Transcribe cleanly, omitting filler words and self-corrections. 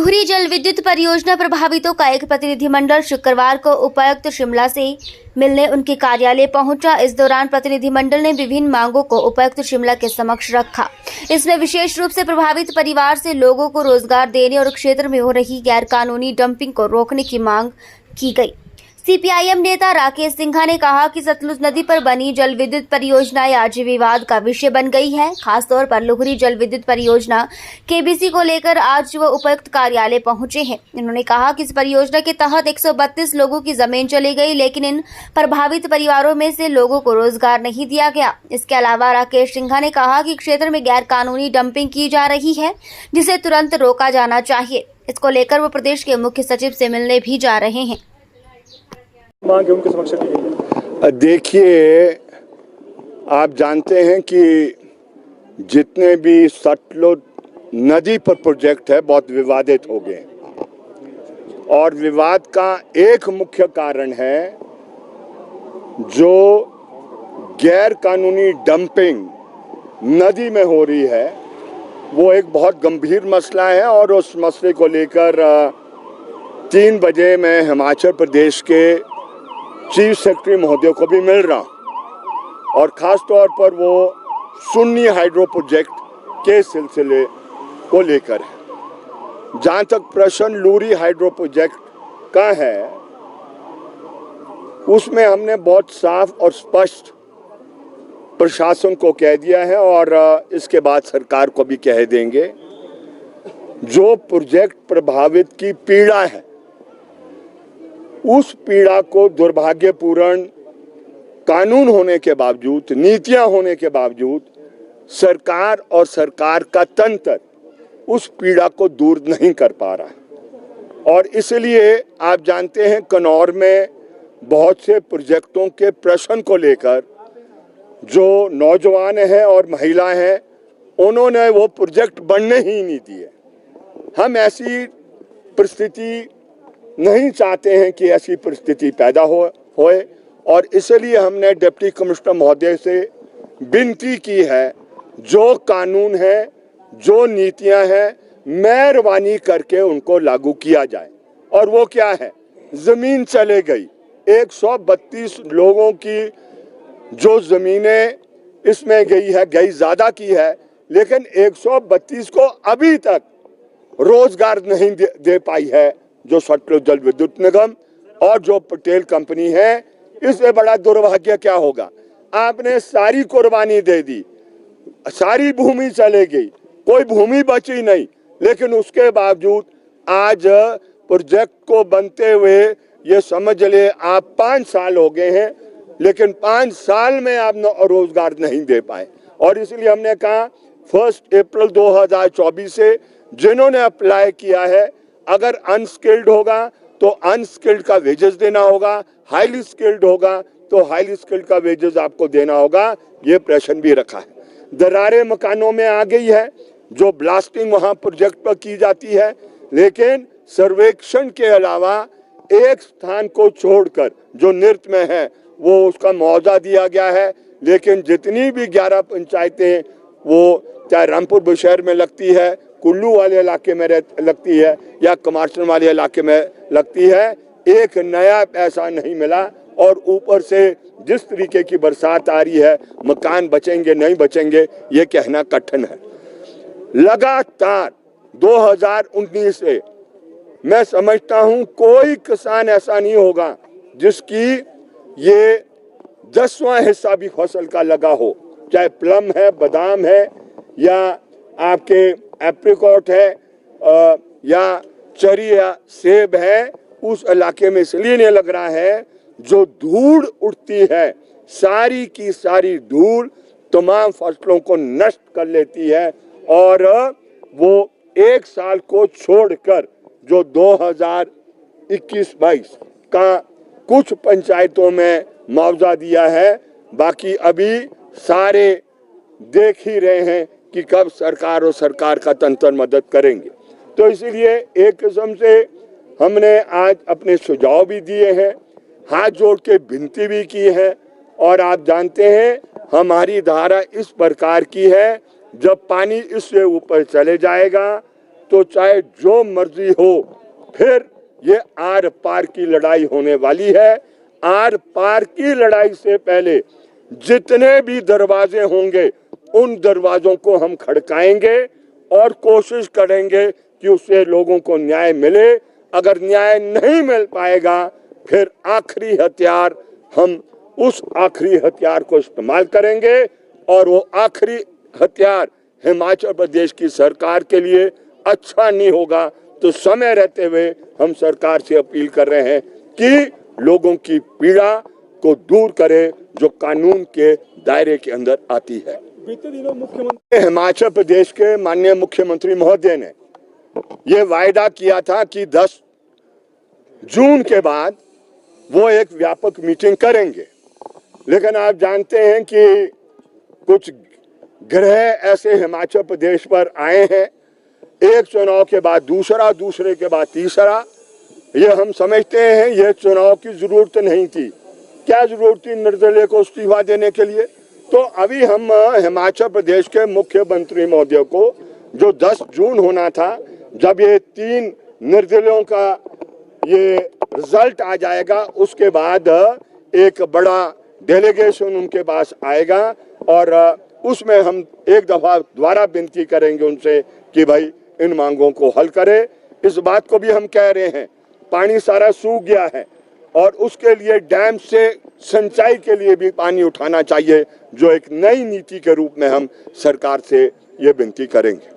लुहरी जल विद्युत परियोजना प्रभावितों का एक प्रतिनिधिमंडल शुक्रवार को उपायुक्त शिमला से मिलने उनके कार्यालय पहुंचा। इस दौरान प्रतिनिधिमंडल ने विभिन्न मांगों को उपायुक्त शिमला के समक्ष रखा। इसमें विशेष रूप से प्रभावित परिवार से लोगों को रोजगार देने और क्षेत्र में हो रही गैरकानूनी डंपिंग को रोकने की मांग की गई। सीपीआईएम नेता राकेश सिंघा ने कहा कि सतलुज नदी पर बनी जल विद्युत परियोजनाएं आज विवाद का विषय बन गई है। खासतौर पर लुहरी जल विद्युत परियोजना केबीसी को लेकर आज वो उपायुक्त कार्यालय पहुंचे हैं। उन्होंने कहा कि इस परियोजना के तहत 132 लोगों की जमीन चली गई, लेकिन इन प्रभावित परिवारों में से लोगों को रोजगार नहीं दिया गया। इसके अलावा राकेश सिंघा ने कहा कि क्षेत्र में गैर कानूनी डंपिंग की जा रही है, जिसे तुरंत रोका जाना चाहिए। इसको लेकर वो प्रदेश के मुख्य सचिव से मिलने भी जा रहे हैं। मांग उनके समक्ष की गई है। देखिए, आप जानते हैं कि जितने भी सतलुज नदी पर प्रोजेक्ट है बहुत विवादित हो गए, और विवाद का एक मुख्य कारण है जो गैर कानूनी डंपिंग नदी में हो रही है। वो एक बहुत गंभीर मसला है और उस मसले को लेकर 3 बजे मैं हिमाचल प्रदेश के चीफ सेक्रेटरी महोदय को भी मिल रहा हूँ, और ख़ास तौर पर वो सुन्नी हाइड्रो प्रोजेक्ट के सिलसिले को लेकर है। जहाँ तक प्रश्न लुहरी हाइड्रो प्रोजेक्ट का है, उसमें हमने बहुत साफ और स्पष्ट प्रशासन को कह दिया है और इसके बाद सरकार को भी कह देंगे, जो प्रोजेक्ट प्रभावित की पीड़ा है उस पीड़ा को दुर्भाग्यपूर्ण कानून होने के बावजूद, नीतियां होने के बावजूद सरकार और सरकार का तंत्र उस पीड़ा को दूर नहीं कर पा रहा है। और इसलिए आप जानते हैं कन्नौर में बहुत से प्रोजेक्टों के प्रश्न को लेकर जो नौजवान हैं और महिलाएं हैं, उन्होंने वो प्रोजेक्ट बनने ही नहीं दिए। हम ऐसी परिस्थिति नहीं चाहते हैं कि ऐसी परिस्थिति पैदा होए, और इसलिए हमने डिप्टी कमिश्नर महोदय से विनती की है, जो कानून है, जो नीतियां हैं, मेहरबानी करके उनको लागू किया जाए। और वो क्या है, जमीन चले गई 132 लोगों की जो जमीनें इसमें गई ज्यादा की है, लेकिन 132 को अभी तक रोजगार नहीं दे पाई है जो सतलुज जल विद्युत निगम और जो पटेल कंपनी है। इससे बड़ा दुर्भाग्य क्या होगा, आपने सारी कुर्बानी दे दी, सारी भूमि चले गई, कोई भूमि बची नहीं, लेकिन उसके बावजूद आज प्रोजेक्ट को बनते हुए ये समझ ले आप 5 साल हो गए हैं, लेकिन 5 साल में आप रोजगार नहीं दे पाए। और इसलिए हमने कहा 1 अप्रैल 2024 से जिन्होंने अप्लाई किया है, अगर अनस्किल्ड होगा तो अनस्किल्ड का वेजेस देना होगा, हाईली स्किल्ड होगा तो हाईली स्किल्ड का वेजेस आपको देना होगा। ये प्रश्न भी रखा है। दरारें मकानों में आ गई है, जो ब्लास्टिंग वहां प्रोजेक्ट पर की जाती है, लेकिन सर्वेक्षण के अलावा एक स्थान को छोड़कर जो नृत्य में है वो उसका मुआवजा दिया गया है। लेकिन जितनी भी 11 पंचायतें वो चाहे रामपुर बुशहर में लगती है, कुल्लू वाले इलाके में लगती है या कमार्शन वाले इलाके में लगती है, एक नया पैसा नहीं मिला। और ऊपर से जिस तरीके की बरसात आ रही है, मकान बचेंगे नहीं बचेंगे ये कहना कठिन है। लगातार 2019 से मैं समझता हूं कोई किसान ऐसा नहीं होगा जिसकी ये 10वां हिस्सा भी फसल का लगा हो, चाहे प्लम है, बादाम है, या आपके एप्रिकॉट है, या चरी या सेब है। उस इलाके में इसलिए नहीं लग रहा है, जो धूल उड़ती है, सारी की सारी धूल तमाम फसलों को नष्ट कर लेती है। और वो एक साल को छोड़कर जो 2021-22 का कुछ पंचायतों में मुआवजा दिया है, बाकी अभी सारे देख ही रहे हैं कि कब सरकार और सरकार का तंत्र मदद करेंगे। तो इसलिए एक किस्म से हमने आज अपने सुझाव भी दिए हैं, हाथ जोड़ के विनती भी की है। और आप जानते हैं हमारी धारा इस प्रकार की है, जब पानी इससे ऊपर चले जाएगा तो चाहे जो मर्जी हो, फिर ये आर पार की लड़ाई होने वाली है। आर पार की लड़ाई से पहले जितने भी दरवाजे होंगे उन दरवाजों को हम खड़काएंगे और कोशिश करेंगे कि उससे लोगों को न्याय मिले। अगर न्याय नहीं मिल पाएगा फिर आखिरी हथियार, हम उस आखिरी हथियार को इस्तेमाल करेंगे और वो आखिरी हथियार हिमाचल प्रदेश की सरकार के लिए अच्छा नहीं होगा। तो समय रहते हुए हम सरकार से अपील कर रहे हैं कि लोगों की पीड़ा को दूर करे जो कानून के दायरे के अंदर आती है। बीते दिनों मुख्यमंत्री हिमाचल प्रदेश के माननीय मुख्यमंत्री महोदय ने ये वायदा किया था कि 10 जून के बाद वो एक व्यापक मीटिंग करेंगे, लेकिन आप जानते हैं कि कुछ ग्रह ऐसे हिमाचल प्रदेश पर आए हैं, एक चुनाव के बाद दूसरा, दूसरे के बाद तीसरा। ये हम समझते हैं ये चुनाव की जरूरत नहीं थी। क्या जरूरत थी निर्दलीय को इस्तीफा देने के लिए? तो अभी हम हिमाचल प्रदेश के मुख्यमंत्री महोदय को जो 10 जून होना था, जब ये 3 निर्दलियों का ये रिजल्ट आ जाएगा, उसके बाद एक बड़ा डेलीगेशन उनके पास आएगा और उसमें हम एक दफा दोबारा विनती करेंगे उनसे कि भाई इन मांगों को हल करें। इस बात को भी हम कह रहे हैं, पानी सारा सूख गया है और उसके लिए डैम से सिंचाई के लिए भी पानी उठाना चाहिए, जो एक नई नीति के रूप में हम सरकार से ये विनती करेंगे।